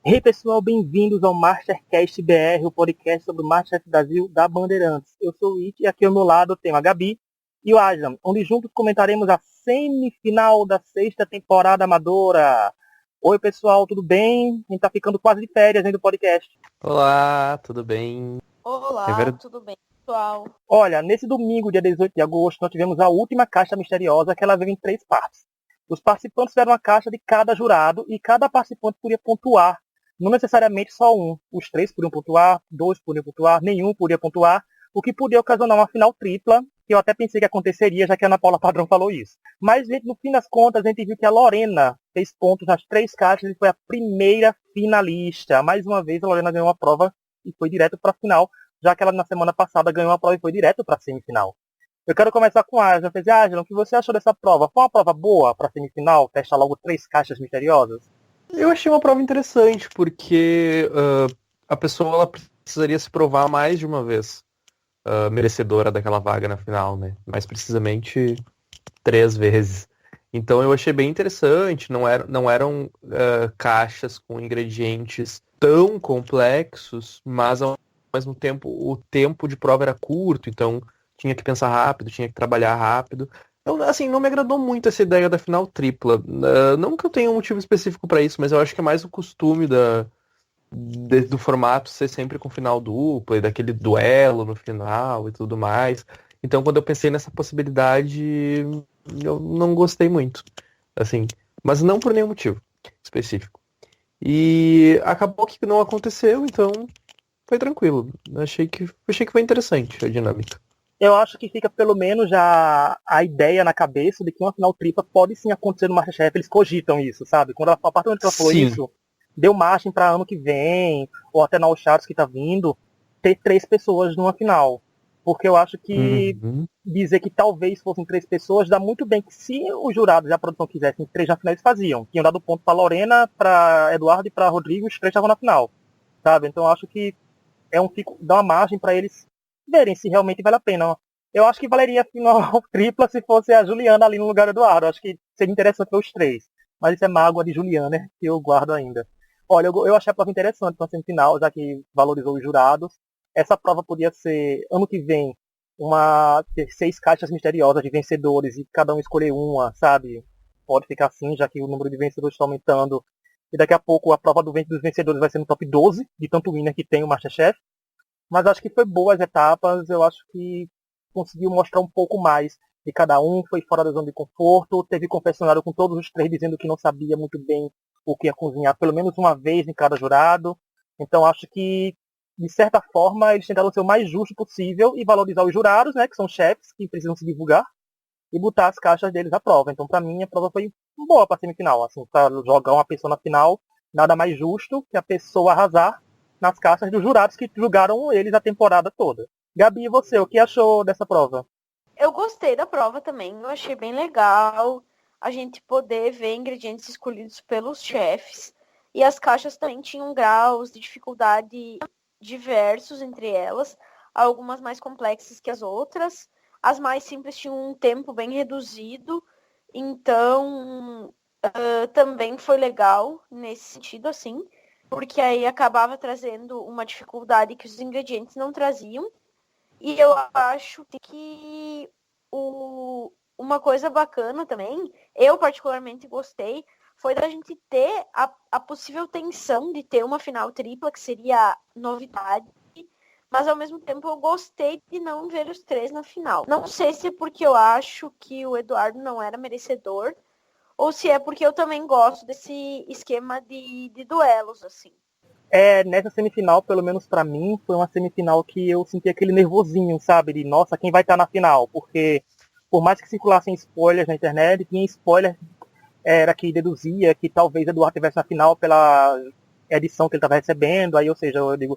Hey pessoal, bem-vindos ao Mastercast BR, o podcast sobre o Masterchef Brasil da Bandeirantes. Eu sou o It e aqui ao meu lado tem a Gabi e o Aslan, onde juntos comentaremos a semifinal da sexta temporada amadora. Oi pessoal, tudo bem? A gente tá ficando quase de férias do podcast. Olá, tudo bem? É Olá, verdade. tudo bem, pessoal? Olha, nesse domingo, dia 18 de agosto, nós tivemos a última caixa misteriosa que ela veio em 3 partes. Os participantes deram uma caixa de cada jurado e cada participante podia pontuar. Não necessariamente só um. Os 3 podiam pontuar, 2 podiam pontuar, nenhum podia pontuar, o que podia ocasionar uma final tripla, que eu até pensei que aconteceria, já que a Ana Paula Padrão falou isso. Mas, gente, no fim das contas, a gente viu que a Lorena fez pontos nas 3 caixas e foi a primeira finalista. Mais uma vez, a Lorena ganhou a prova e foi direto para a final, já que ela na semana passada ganhou a prova e foi direto para a semifinal. Eu quero começar com a Angela. Angela, o que você achou dessa prova? Foi uma prova boa para a semifinal? Testar logo 3 caixas misteriosas? Eu achei uma prova interessante, porque a pessoa ela precisaria se provar mais de uma vez merecedora daquela vaga na final, né? Mais precisamente 3 vezes. Então eu achei bem interessante, não eram caixas com ingredientes tão complexos, mas ao mesmo tempo o tempo de prova era curto, então tinha que pensar rápido, tinha que trabalhar rápido. Então, assim, não me agradou muito essa ideia da final tripla. Não que eu tenha um motivo específico para isso, mas eu acho que é mais o costume do formato ser sempre com final duplo e daquele duelo no final e tudo mais. Então, quando eu pensei nessa possibilidade, eu não gostei muito, assim, mas não por nenhum motivo específico. E acabou que não aconteceu, então foi tranquilo. Achei que foi interessante a dinâmica. Eu acho que fica pelo menos já a ideia na cabeça de que uma final tripla pode sim acontecer no Masterchef. Eles cogitam isso, sabe? Quando a partir do momento que ela falou Sim. isso, deu margem para ano que vem, ou até na All Stars que tá vindo, ter 3 pessoas numa final. Porque eu acho que Uhum. dizer que talvez fossem 3 pessoas dá muito bem que se os jurados e a produção quisessem 3 na final, eles faziam. Tinham dado ponto para Lorena, para Eduardo e para Rodrigo, os 3 estavam na final, sabe? Então eu acho que dá uma margem para eles verem se realmente vale a pena. Eu acho que valeria a final tripla se fosse a Juliana ali no lugar do Eduardo. Eu acho que seria interessante ver os 3. Mas isso é mágoa de Juliana, né, que eu guardo ainda. Olha, eu achei a prova interessante para a semifinal, já que valorizou os jurados. Essa prova podia ser, ano que vem, ter 6 caixas misteriosas de vencedores e cada um escolher uma, sabe? Pode ficar assim, já que o número de vencedores está aumentando. E daqui a pouco a prova dos vencedores vai ser no top 12, de tanto winner que tem o Masterchef. Mas acho que foi boas etapas, eu acho que conseguiu mostrar um pouco mais de cada um, foi fora da zona de conforto, teve confessionário com todos os 3 dizendo que não sabia muito bem o que ia cozinhar, pelo menos uma vez em cada jurado. Então acho que, de certa forma, eles tentaram ser o mais justo possível e valorizar os jurados, né, que são chefes, que precisam se divulgar, e botar as caixas deles à prova. Então, para mim, a prova foi boa para semifinal. Assim, para jogar uma pessoa na final, nada mais justo que a pessoa arrasar nas caixas dos jurados que julgaram eles a temporada toda. Gabi, e você, o que achou dessa prova? Eu gostei da prova também, eu achei bem legal a gente poder ver ingredientes escolhidos pelos chefes. E as caixas também tinham graus de dificuldade diversos entre elas, algumas mais complexas que as outras. As mais simples tinham um tempo bem reduzido, então também foi legal nesse sentido, assim, porque aí acabava trazendo uma dificuldade que os ingredientes não traziam. E eu acho que uma coisa bacana também, eu particularmente gostei, foi da gente ter a possível tensão de ter uma final tripla, que seria novidade, mas ao mesmo tempo eu gostei de não ver os 3 na final. Não sei se é porque eu acho que o Eduardo não era merecedor, ou se é porque eu também gosto desse esquema de duelos, assim. Nessa semifinal, pelo menos para mim, foi uma semifinal que eu senti aquele nervosinho, sabe? De, nossa, quem vai estar na final? Porque, por mais que circulassem spoilers na internet, tinha spoiler era que deduzia que talvez Eduardo estivesse na final pela edição que ele estava recebendo, aí, ou seja, aí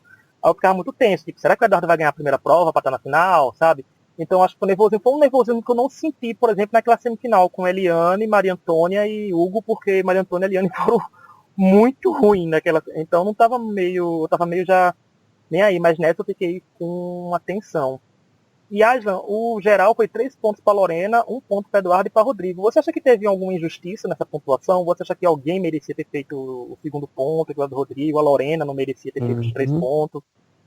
eu ficava muito tenso, tipo, será que o Eduardo vai ganhar a primeira prova para estar na final, sabe? Então acho que foi um nervosismo que eu não senti, por exemplo, naquela semifinal com Eliane, Maria Antônia e Hugo, porque Maria Antônia e Eliane foram muito ruins naquela. Então não tava meio. Eu tava meio já nem aí, mas nessa eu fiquei com uma tensão. E Aslan, o geral foi 3 pontos para Lorena, 1 ponto para Eduardo e para Rodrigo. Você acha que teve alguma injustiça nessa pontuação? Você acha que alguém merecia ter feito o segundo ponto, igual do Rodrigo? A Lorena não merecia ter feito os 3 pontos?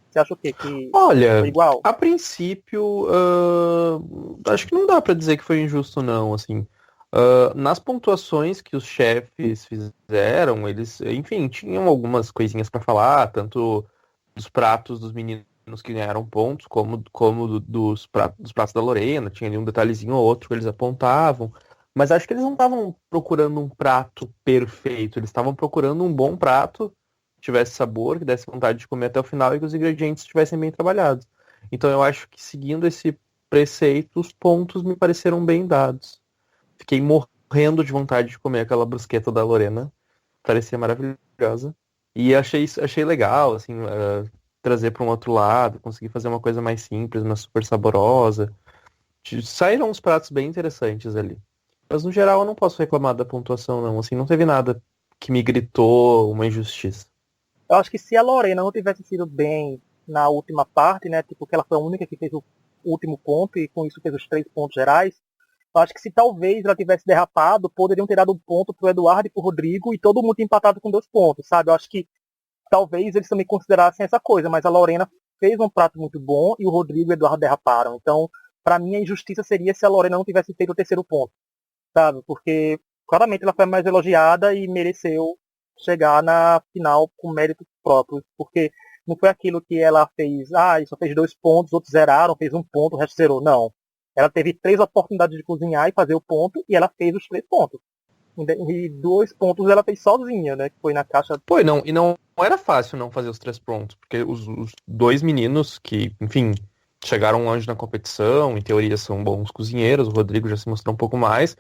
Você acha o quê? Que Olha, foi igual? a princípio, acho que não dá pra dizer que foi injusto, não, assim. Nas pontuações que os chefes fizeram, eles, enfim, tinham algumas coisinhas pra falar, tanto dos pratos dos meninos que ganharam pontos, como dos pratos da Lorena, tinha ali um detalhezinho ou outro que eles apontavam. Mas acho que eles não estavam procurando um prato perfeito, eles estavam procurando um bom prato que tivesse sabor, que desse vontade de comer até o final e que os ingredientes estivessem bem trabalhados. Então eu acho que seguindo esse preceito, os pontos me pareceram bem dados. Fiquei morrendo de vontade de comer aquela brusqueta da Lorena. Parecia maravilhosa. E achei legal, assim, trazer para um outro lado, conseguir fazer uma coisa mais simples, mas super saborosa. Saíram uns pratos bem interessantes ali. Mas no geral eu não posso reclamar da pontuação, não. Assim, não teve nada que me gritou uma injustiça. Eu acho que se a Lorena não tivesse sido bem na última parte, né? Tipo, que ela foi a única que fez o último ponto e com isso fez os 3 pontos gerais. Eu acho que se talvez ela tivesse derrapado, poderiam ter dado um ponto pro Eduardo e pro Rodrigo e todo mundo ter empatado com 2 pontos, sabe? Eu acho que talvez eles também considerassem essa coisa, mas a Lorena fez um prato muito bom e o Rodrigo e o Eduardo derraparam. Então, para mim, a injustiça seria se a Lorena não tivesse feito o terceiro ponto, sabe? Porque claramente ela foi a mais elogiada e mereceu chegar na final com méritos próprios, porque não foi aquilo que ela fez, só fez 2 pontos, outros zeraram, fez 1 ponto, o resto zerou. Não. Ela teve 3 oportunidades de cozinhar e fazer o ponto, e ela fez os 3 pontos. E 2 pontos ela fez sozinha, né? Que foi na caixa. Pô, e não era fácil não fazer os 3 pontos, porque os dois meninos que, enfim, chegaram longe na competição, em teoria são bons cozinheiros, o Rodrigo já se mostrou um pouco mais,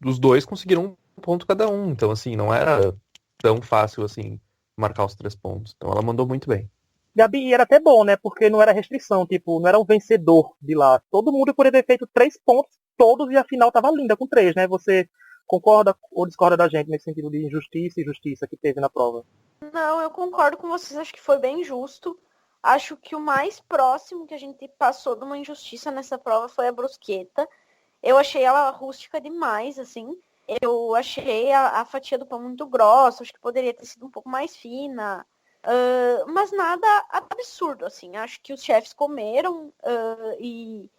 os dois conseguiram 1 ponto cada um, então assim, não era tão fácil assim marcar os 3 pontos. Então ela mandou muito bem. Gabi, era até bom, né? Porque não era restrição, tipo, não era um vencedor de lá. Todo mundo poderia ter feito 3 pontos, todos, e a final tava linda com 3, né? Você concorda ou discorda da gente nesse sentido de injustiça e justiça que teve na prova? Não, eu concordo com vocês, acho que foi bem justo. Acho que o mais próximo que a gente passou de uma injustiça nessa prova foi a brusqueta. Eu achei ela rústica demais, assim. Eu achei a fatia do pão muito grossa, acho que poderia ter sido um pouco mais fina. Mas nada absurdo, assim. Acho que os chefes comeram e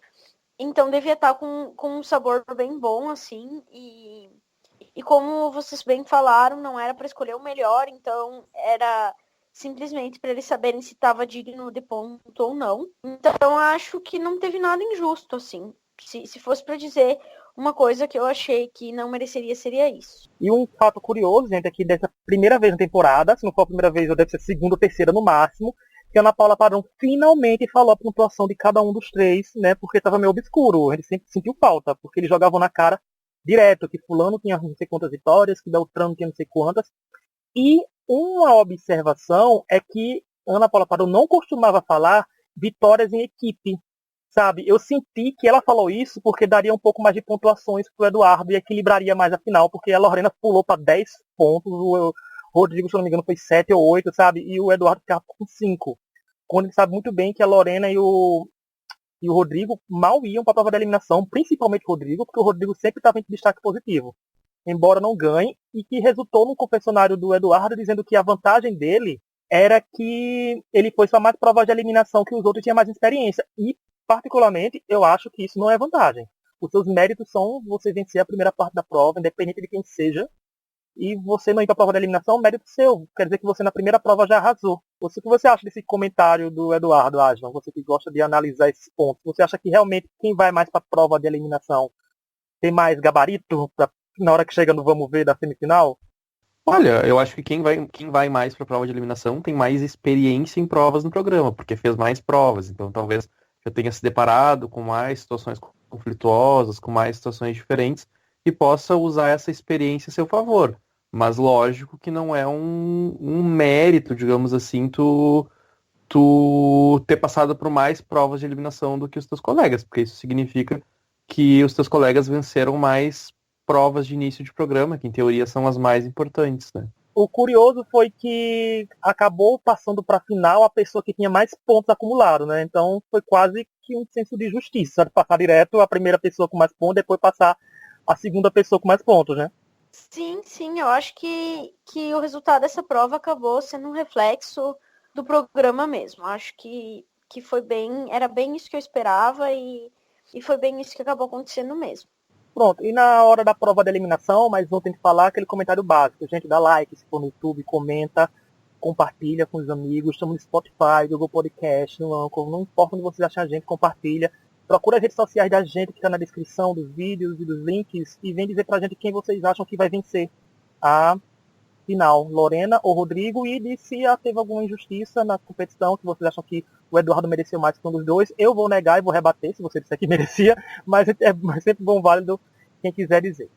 então devia estar com um sabor bem bom, assim. E como vocês bem falaram, não era para escolher o melhor, então era simplesmente para eles saberem se estava digno de ponto ou não. Então acho que não teve nada injusto, assim. Se fosse para dizer uma coisa que eu achei que não mereceria, seria isso. E um fato curioso, gente, é que dessa primeira vez na temporada, se não for a primeira vez, ou deve ser a segunda ou terceira no máximo, que a Ana Paula Padrão finalmente falou a pontuação de cada um dos 3, né? Porque estava meio obscuro. A gente sempre sentiu falta, porque eles jogavam na cara direto, que fulano tinha não sei quantas vitórias, que Beltrano tinha não sei quantas. E uma observação é que Ana Paula Padrão não costumava falar vitórias em equipe, sabe? Eu senti que ela falou isso porque daria um pouco mais de pontuações pro Eduardo e equilibraria mais a final, porque a Lorena pulou para 10 pontos, o Rodrigo, se não me engano, foi 7 ou 8, sabe? E o Eduardo ficava com 5. Quando ele sabe muito bem que a Lorena e o Rodrigo mal iam para a prova da eliminação, principalmente o Rodrigo, porque o Rodrigo sempre estava em destaque positivo, embora não ganhe, e que resultou no confessionário do Eduardo dizendo que a vantagem dele era que ele foi só mais prova de eliminação que os outros tinham mais experiência. E, particularmente, eu acho que isso não é vantagem. Os seus méritos são você vencer a primeira parte da prova, independente de quem seja, e você não ir para a prova da eliminação, mérito seu. Quer dizer que você na primeira prova já arrasou. O que você acha desse comentário do Eduardo Aslan? Você que gosta de analisar esses pontos. Você acha que realmente quem vai mais para a prova de eliminação tem mais gabarito na hora que chega no vamos ver da semifinal? Olha, eu acho que quem vai mais para a prova de eliminação tem mais experiência em provas no programa, porque fez mais provas. Então talvez já tenha se deparado com mais situações conflituosas, com mais situações diferentes, e possa usar essa experiência a seu favor. Mas lógico que não é um mérito, digamos assim, tu ter passado por mais provas de eliminação do que os teus colegas, porque isso significa que os teus colegas venceram mais provas de início de programa, que em teoria são as mais importantes, né? O curioso foi que acabou passando para a final a pessoa que tinha mais pontos acumulados, né? Então foi quase que um senso de justiça, passar direto a primeira pessoa com mais pontos, depois passar a segunda pessoa com mais pontos, né? Sim, eu acho que o resultado dessa prova acabou sendo um reflexo do programa mesmo. Acho que foi bem, era bem isso que eu esperava e foi bem isso que acabou acontecendo mesmo. Pronto, e na hora da prova da eliminação, mas não tem que falar aquele comentário básico. Gente, dá like, se for no YouTube, comenta, compartilha com os amigos. Estamos no Spotify, Google Podcast, no Anchor, não importa onde vocês achem a gente, compartilha. Procura as redes sociais da gente que está na descrição dos vídeos e dos links e vem dizer pra gente quem vocês acham que vai vencer a final, Lorena ou Rodrigo, e se teve alguma injustiça na competição, que vocês acham que o Eduardo mereceu mais que um dos dois. Eu vou negar e vou rebater se você disser que merecia, mas é sempre bom, válido quem quiser dizer.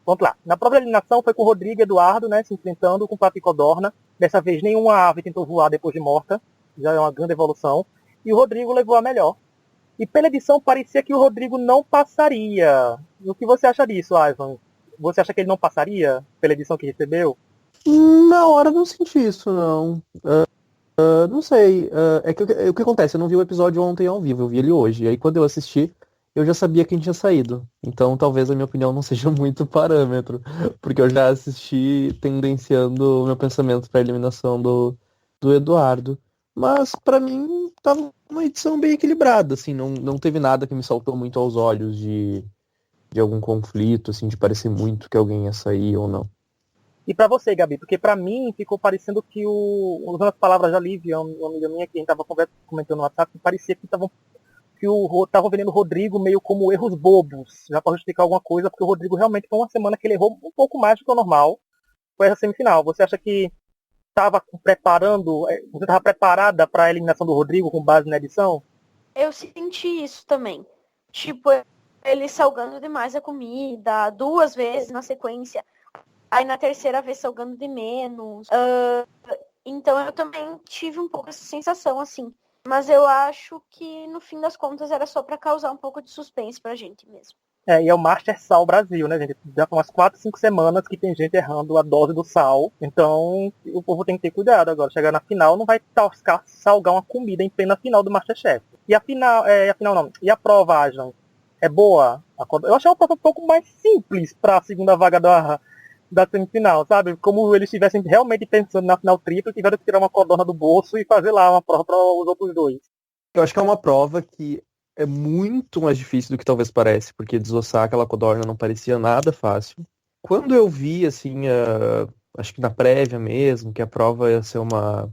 Vamos lá. Na prova de eliminação foi com o Rodrigo e Eduardo, né, se enfrentando com o Pato e Codorna. Dessa vez nenhuma ave tentou voar depois de morta, já é uma grande evolução. E o Rodrigo levou a melhor. E pela edição parecia que o Rodrigo não passaria. O que você acha disso, Ivan? Você acha que ele não passaria pela edição que recebeu? Na hora eu não senti isso, não. Não sei. É que o que acontece? Eu não vi o episódio ontem ao vivo, eu vi ele hoje. E aí quando eu assisti, eu já sabia quem tinha saído. Então talvez a minha opinião não seja muito parâmetro. Porque eu já assisti tendenciando o meu pensamento para a eliminação do Eduardo. Mas pra mim tava uma edição bem equilibrada, assim, não teve nada que me saltou muito aos olhos de algum conflito, assim, de parecer muito que alguém ia sair ou não. E pra você, Gabi, porque pra mim ficou parecendo que usando as palavras da Lívia, uma amiga minha que a gente tava comentando no WhatsApp, parecia que estavam vendendo o Rodrigo meio como erros bobos, já para justificar alguma coisa, porque o Rodrigo realmente foi uma semana que ele errou um pouco mais do que o normal com essa semifinal. Você acha que você estava preparada para a eliminação do Rodrigo com base na edição? Eu senti isso também. Tipo, ele salgando demais a comida, 2 vezes na sequência. Aí na terceira vez salgando de menos. Então eu também tive um pouco essa sensação, assim. Mas eu acho que no fim das contas era só pra causar um pouco de suspense pra gente mesmo. E é o Master Sal Brasil, né, gente? Já tem umas 4, 5 semanas que tem gente errando a dose do sal. Então o povo tem que ter cuidado agora. Chegar na final não vai salgar uma comida em plena final do Masterchef. E a final não. E a prova, Ajan, é boa? Eu achei uma prova um pouco mais simples pra segunda vaga da semifinal, sabe? Como eles estivessem realmente pensando na final tripla, tiveram que tirar uma codorna do bolso e fazer lá uma prova para os outros dois. Eu acho que é uma prova que é muito mais difícil do que talvez parece, porque desossar aquela codorna não parecia nada fácil. Quando eu vi, assim, acho que na prévia mesmo, que a prova ia ser uma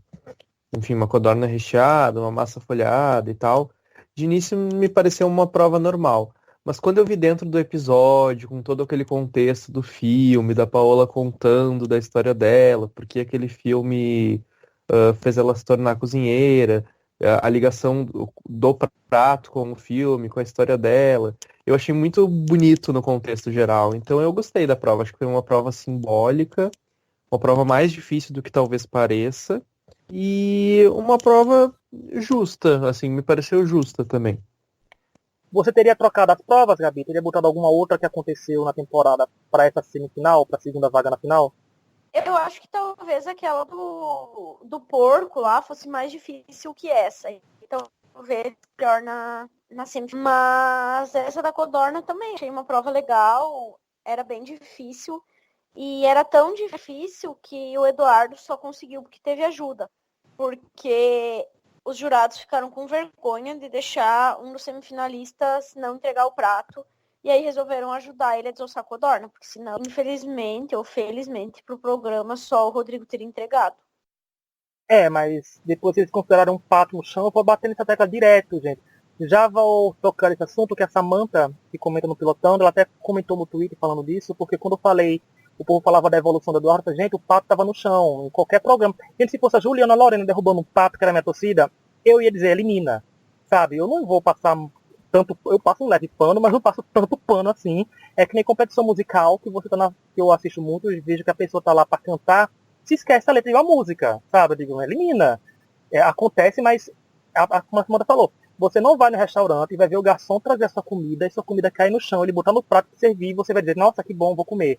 codorna recheada, uma massa folhada e tal, de início me pareceu uma prova normal. Mas quando eu vi dentro do episódio, com todo aquele contexto do filme, da Paola contando da história dela, porque aquele filme fez ela se tornar cozinheira, a ligação do prato com o filme, com a história dela, eu achei muito bonito no contexto geral. Então eu gostei da prova, acho que foi uma prova simbólica, uma prova mais difícil do que talvez pareça, e uma prova justa, assim, me pareceu justa também. Você teria trocado as provas, Gabi? Teria botado alguma outra que aconteceu na temporada para essa semifinal, para a segunda vaga na final? Eu acho que talvez aquela do porco lá fosse mais difícil que essa. Então, talvez melhor na semifinal. Mas essa da codorna também achei uma prova legal. Era bem difícil. E era tão difícil que o Eduardo só conseguiu porque teve ajuda. Porque os jurados ficaram com vergonha de deixar um dos semifinalistas não entregar o prato. E aí resolveram ajudar ele a desossar a codorna, porque senão, infelizmente ou felizmente, pro programa só o Rodrigo teria entregado. Mas depois eles consideraram um pato no chão, eu vou bater nessa tecla direto, gente. Já vou tocar nesse assunto, que a Samantha, que comenta no Pilotando, ela até comentou no Twitter falando disso, porque quando eu falei, o povo falava da evolução do Eduardo, gente, o pato tava no chão, em qualquer programa. E se fosse a Juliana Lorena derrubando um pato, que era minha torcida, eu ia dizer, elimina, sabe? Eu não vou passar tanto, eu passo um leve pano, mas não passo tanto pano assim. É que nem competição musical, que que eu assisto muito, e vejo que a pessoa tá lá pra cantar, se esquece a letra de uma música, sabe? Eu digo, elimina. Acontece, mas, como a Samantha falou, você não vai no restaurante e vai ver o garçom trazer a sua comida, e sua comida cair no chão, ele botar no prato e servir, e você vai dizer, nossa, que bom, vou comer.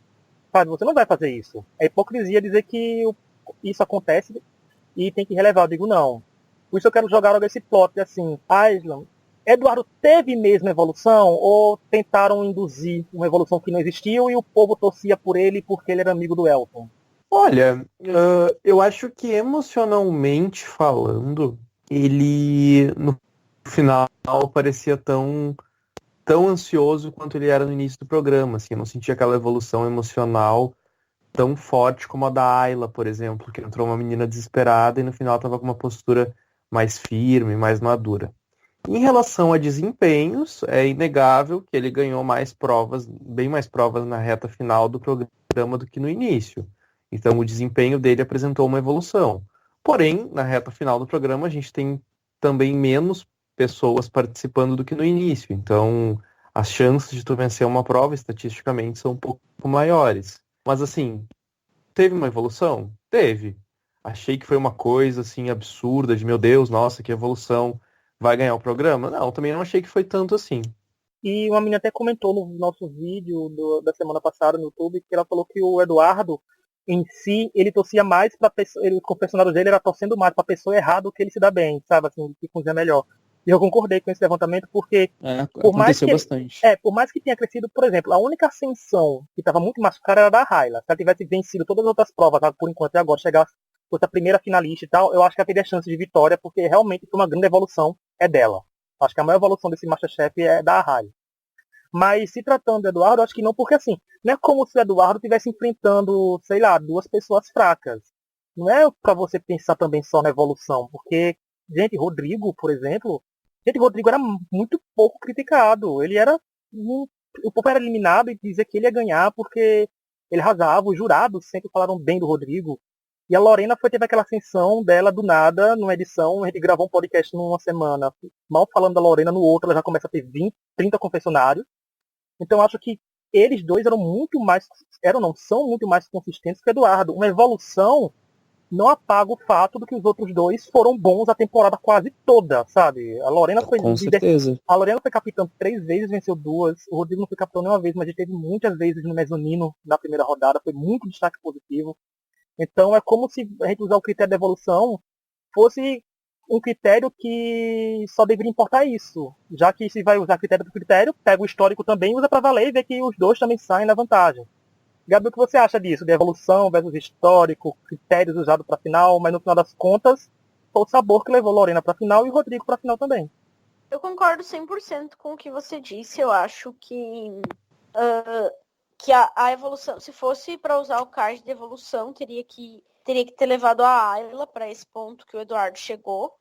Sabe, você não vai fazer isso. É hipocrisia dizer que isso acontece e tem que relevar. Eu digo, não. Por isso eu quero jogar logo esse plot, assim, Aislan, Eduardo teve mesmo evolução ou tentaram induzir uma evolução que não existiu e o povo torcia por ele porque ele era amigo do Elton? Olha, eu acho que emocionalmente falando, ele no final parecia tão ansioso quanto ele era no início do programa, assim, eu não sentia aquela evolução emocional tão forte como a da Ayla, por exemplo, que entrou uma menina desesperada e no final estava com uma postura mais firme, mais madura. Em relação a desempenhos, é inegável que ele ganhou mais provas, bem mais provas na reta final do programa do que no início. Então o desempenho dele apresentou uma evolução. Porém, na reta final do programa, a gente tem também menos pessoas participando do que no início. Então, as chances de tu vencer uma prova, estatisticamente, são um pouco maiores. Mas, assim, teve uma evolução? Teve. Achei que foi uma coisa, assim, absurda, de meu Deus, nossa, que evolução, vai ganhar o programa? Não, também não achei que foi tanto assim. E uma menina até comentou no nosso vídeo da semana passada no YouTube que ela falou que o Eduardo, em si, ele torcia mais pra pessoa, ele, com o personagem dele, era torcendo mais pra pessoa errada do que ele se dá bem, sabe, assim, que cozinha melhor. E eu concordei com esse levantamento porque, por mais Aconteceu que bastante. por mais que tenha crescido, por exemplo, a única ascensão que estava muito mais cara era da Raila. Se ela tivesse vencido todas as outras provas, sabe, por enquanto, e agora chegasse, fosse a primeira finalista e tal, eu acho que ela teria chance de vitória, porque realmente foi uma grande evolução, é dela. Acho que a maior evolução desse Masterchef é da Raila. Mas se tratando do Eduardo, acho que não, porque assim, não é como se o Eduardo estivesse enfrentando, sei lá, duas pessoas fracas. Não é pra você pensar também só na evolução, porque, gente, Rodrigo, por exemplo, gente, Rodrigo era muito pouco criticado. Ele era. O povo era eliminado e dizia que ele ia ganhar porque ele arrasava. Os jurados sempre falaram bem do Rodrigo. E a Lorena teve aquela ascensão dela do nada, numa edição. A gente gravou um podcast numa semana, mal falando da Lorena, no outro ela já começa a ter 20, 30 confessionários. Então eu acho que eles dois eram muito mais. São muito mais consistentes que o Eduardo. Uma evolução não apaga o fato de que os outros dois foram bons a temporada quase toda, sabe? A Lorena foi Com líder. certeza. A Lorena foi capitã 3 vezes, venceu 2. O Rodrigo não foi capitão nenhuma vez, mas ele teve muitas vezes no mezanino na primeira rodada. Foi muito destaque positivo. Então é como se a gente usar o critério da evolução fosse um critério que só deveria importar isso. Já que se vai usar critério por critério, pega o histórico também e usa para valer e vê que os dois também saem na vantagem. Gabi, o que você acha disso? De evolução versus histórico, critérios usados para final, mas no final das contas, foi o sabor que levou Lorena para final e o Rodrigo para final também. Eu concordo 100% com o que você disse. Eu acho que a evolução, se fosse para usar o card de evolução, teria que ter levado a Ayla para esse ponto que o Eduardo chegou.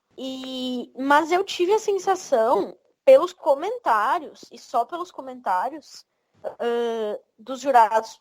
Mas eu tive a sensação, pelos comentários, e só pelos comentários, dos jurados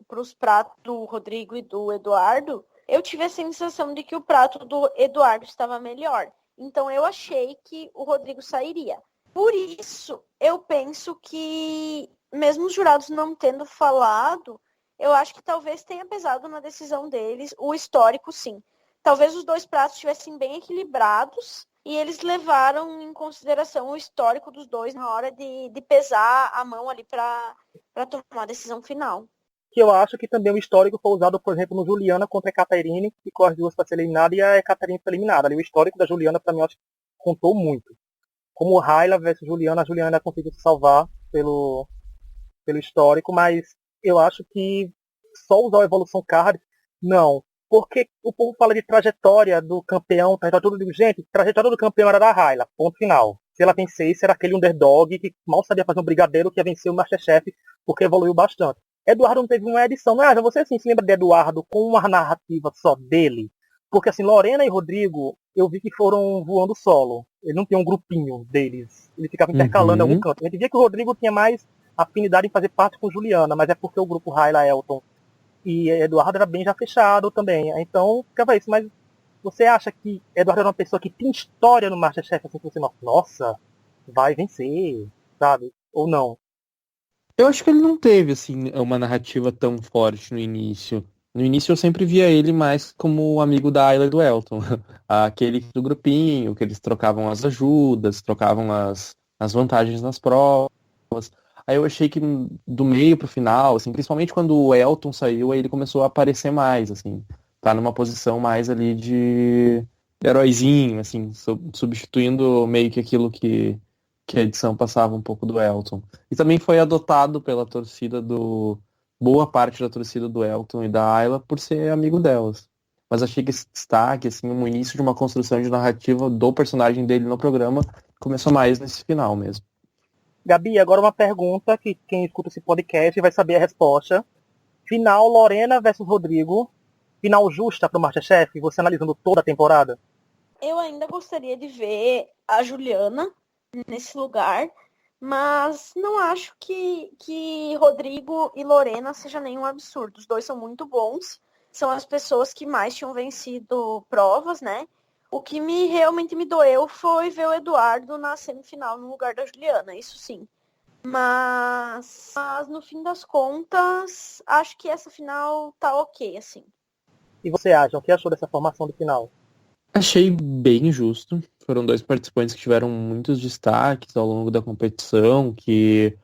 para os pratos do Rodrigo e do Eduardo, eu tive a sensação de que o prato do Eduardo estava melhor. Então eu achei que o Rodrigo sairia. Por isso, eu penso que, mesmo os jurados não tendo falado, eu acho que talvez tenha pesado na decisão deles o histórico, sim. Talvez os dois pratos estivessem bem equilibrados e eles levaram em consideração o histórico dos dois na hora de pesar a mão ali para tomar a decisão final. Que eu acho que também o histórico foi usado, por exemplo, no Juliana contra a Caterine, que ficou as duas para ser eliminada e a Caterine foi eliminada. Ali o histórico da Juliana, para mim, eu acho que contou muito. Como Raila versus Juliana, a Juliana conseguiu se salvar pelo histórico, mas eu acho que só usar a evolução card, não. Porque o povo fala de trajetória do campeão, trajetória do gente, trajetória do campeão era da Raila, ponto final. Se ela vencesse, era aquele underdog que mal sabia fazer um brigadeiro que ia vencer o Masterchef, porque evoluiu bastante. Eduardo não teve uma edição, mas você assim, se lembra de Eduardo com uma narrativa só dele? Porque assim, Lorena e Rodrigo, eu vi que foram voando solo. Ele não tinha um grupinho deles. Ele ficava intercalando em algum canto. A gente via que o Rodrigo tinha mais afinidade em fazer parte com Juliana, mas é porque o grupo Raila, Elton e Eduardo era bem já fechado também. Então, ficava isso. Mas você acha que Eduardo era uma pessoa que tem história no Masterchef, assim, que você, nossa, vai vencer, sabe? Ou não? Eu acho que ele não teve, assim, uma narrativa tão forte no início. No início eu sempre via ele mais como o amigo da Ayla e do Elton. Aquele do grupinho, que eles trocavam as ajudas, trocavam as vantagens nas provas. Aí eu achei que do meio pro final, assim, principalmente quando o Elton saiu, aí ele começou a aparecer mais, assim. Tá numa posição mais ali de heróizinho, assim, substituindo meio que aquilo que a edição passava um pouco do Elton. E também foi adotado pela torcida boa parte da torcida do Elton e da Ayla por ser amigo delas. Mas achei que esse destaque, assim, o início de uma construção de narrativa do personagem dele no programa começou mais nesse final mesmo. Gabi, agora uma pergunta que quem escuta esse podcast vai saber a resposta. Final Lorena versus Rodrigo. Final justa pro MasterChef, você analisando toda a temporada? Eu ainda gostaria de ver a Juliana nesse lugar, mas não acho que Rodrigo e Lorena seja nenhum absurdo. Os dois são muito bons, são as pessoas que mais tinham vencido provas, né? O que realmente me doeu foi ver o Eduardo na semifinal no lugar da Juliana, isso sim. Mas no fim das contas, acho que essa final tá ok, assim. E você acha? O que achou dessa formação do final? Achei bem justo. Foram dois participantes que tiveram muitos destaques ao longo da competição, que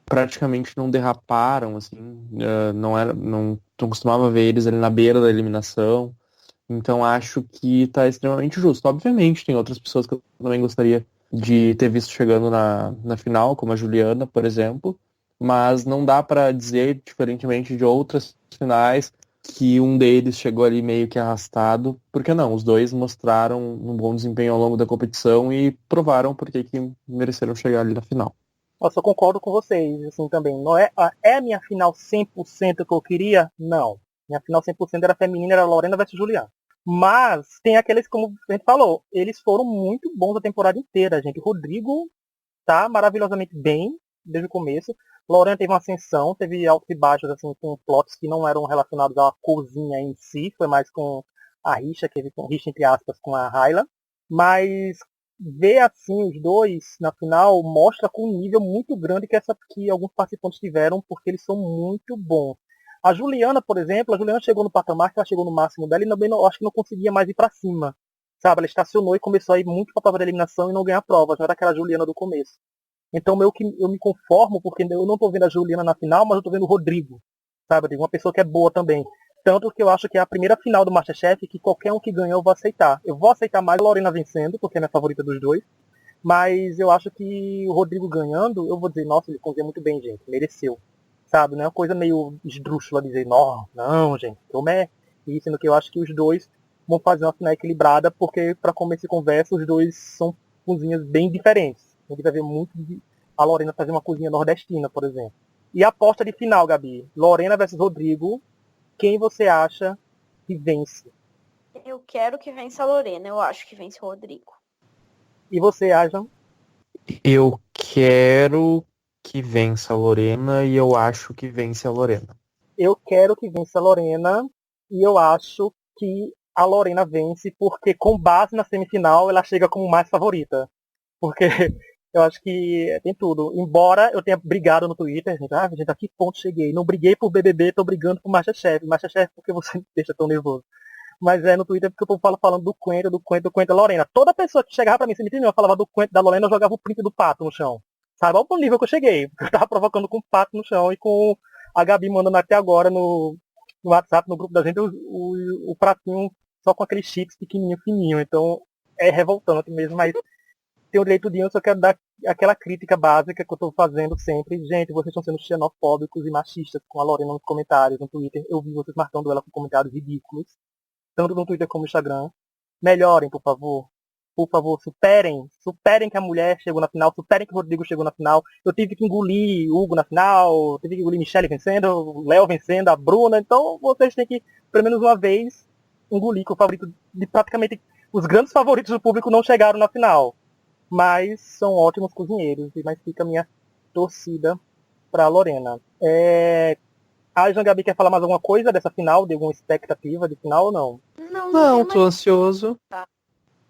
praticamente não derraparam, assim, não costumava ver eles ali na beira da eliminação. Então acho que está extremamente justo. Obviamente, tem outras pessoas que eu também gostaria de ter visto chegando na final, como a Juliana, por exemplo, mas não dá para dizer, diferentemente de outras finais, que um deles chegou ali meio que arrastado, porque não, os dois mostraram um bom desempenho ao longo da competição e provaram porque que mereceram chegar ali na final. Eu só concordo com vocês, assim, também. Não é a minha final 100% que eu queria? Não. Minha final 100% era feminina, era Lorena versus Juliana. Mas tem aqueles, como a gente falou, eles foram muito bons a temporada inteira, gente. O Rodrigo tá maravilhosamente bem desde o começo. Lorena teve uma ascensão, teve altos e baixos, assim, com plots que não eram relacionados à cozinha em si, foi mais com a rixa, que teve com rixa entre aspas, com a Hyla. Mas ver assim os dois na final mostra com um nível muito grande que alguns participantes tiveram, porque eles são muito bons. A Juliana, por exemplo, a Juliana chegou no patamar que ela chegou no máximo dela e também não, acho que não conseguia mais ir para cima. Sabe, ela estacionou e começou a ir muito para a prova da eliminação e não ganhar provas, não era aquela Juliana do começo. Então meio que eu me conformo, porque eu não tô vendo a Juliana na final, mas eu tô vendo o Rodrigo, sabe, uma pessoa que é boa também. Tanto que eu acho que é a primeira final do MasterChef que qualquer um que ganha eu vou aceitar. Eu vou aceitar mais a Lorena vencendo, porque é minha favorita dos dois. Mas eu acho que o Rodrigo ganhando, eu vou dizer, nossa, ele cozinha muito bem, gente. Mereceu. Sabe, não é uma coisa meio esdrúxula dizer, não, gente, como é isso, sendo que eu acho que os dois vão fazer uma final equilibrada, porque para começo de conversa, os dois são cozinhas bem diferentes. A gente vai ver muito a Lorena fazer uma cozinha nordestina, por exemplo. E a aposta de final, Gabi, Lorena versus Rodrigo, quem você acha que vence? Eu quero que vença a Lorena, eu acho que vence o Rodrigo. E você, Ajan? Eu quero que vença a Lorena e eu acho que vence a Lorena. Eu quero que vença a Lorena e eu acho que a Lorena vence porque com base na semifinal ela chega como mais favorita. Porque eu acho que tem tudo. Embora eu tenha brigado no Twitter, gente, a que ponto cheguei? Não briguei por BBB, tô brigando por MasterChef. MasterChef porque você me deixa tão nervoso. Mas é no Twitter porque eu tô falando do Coentro da Lorena. Toda pessoa que chegava pra mim, se me entendeu, eu falava do Coentro da Lorena, eu jogava o print do pato no chão. Sabe? Olha o nível que eu cheguei. Eu tava provocando com o pato no chão e com a Gabi mandando até agora no WhatsApp, no grupo da gente, o pratinho só com aqueles chips pequenininho, fininho. Então é revoltante mesmo, mas tem o direito de eu só quero dar aquela crítica básica que eu tô fazendo sempre. Gente, vocês estão sendo xenofóbicos e machistas com a Lorena nos comentários, no Twitter. Eu vi vocês marcando ela com comentários ridículos, tanto no Twitter como no Instagram. Melhorem, por favor. Por favor, superem. Superem que a mulher chegou na final, superem que o Rodrigo chegou na final. Eu tive que engolir o Hugo na final, tive que engolir Michelle vencendo, o Léo vencendo, a Bruna. Então vocês têm que, pelo menos uma vez, engolir que o favorito de praticamente os grandes favoritos do público não chegaram na final. Mas são ótimos cozinheiros, mas fica a minha torcida para Lorena. A Jean Gabi quer falar mais alguma coisa dessa final? De alguma expectativa de final ou não? Não, tô ansioso.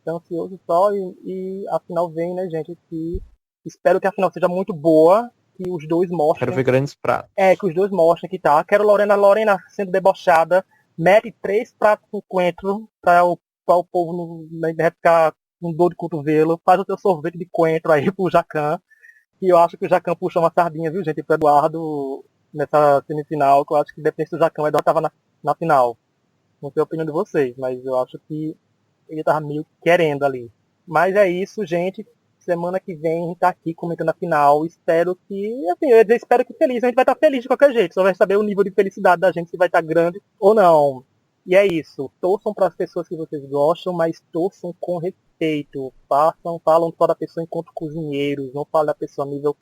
Tô ansioso só e a final vem, né, gente? Que espero que a final seja muito boa, que os dois mostrem. Quero ver grandes pratos. Que os dois mostrem que tá. Quero Lorena sendo debochada, mete 3 pratos com coentro para o povo não ficar com dor de cotovelo, faz o teu sorvete de coentro aí pro Jacan. E eu acho que o Jacan puxou uma sardinha, viu, gente, pro Eduardo nessa semifinal, que eu acho que depende do Jacan, o Eduardo tava na final. Não sei a opinião de vocês, mas eu acho que ele tava meio querendo ali. Mas é isso, gente. Semana que vem a gente tá aqui comentando a final. Espero que, assim, eu ia dizer, espero que feliz. A gente vai estar feliz de qualquer jeito. Só vai saber o nível de felicidade da gente, se vai estar grande ou não. E é isso. Torçam para as pessoas que vocês gostam, mas torçam com respeito. Falam só da pessoa enquanto cozinheiros. Não falam da pessoa a nível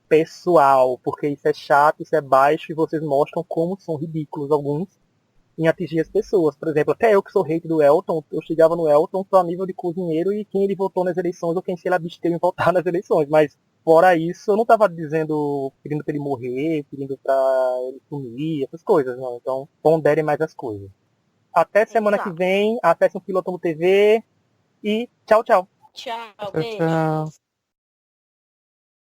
pessoal, porque isso é chato, isso é baixo e vocês mostram como são ridículos alguns em atingir as pessoas. Por exemplo, até eu que sou hate do Elton, eu chegava no Elton só a nível de cozinheiro e quem ele votou nas eleições ou quem se ele absteve em votar nas eleições. Mas fora isso, eu não tava dizendo, pedindo pra ele morrer, pedindo pra ele sumir, essas coisas, não. Então, ponderem mais as coisas. Até semana que Exato. vem, acessem o Piloto TV e tchau, tchau. Tchau, Tchau, beijo. tchau.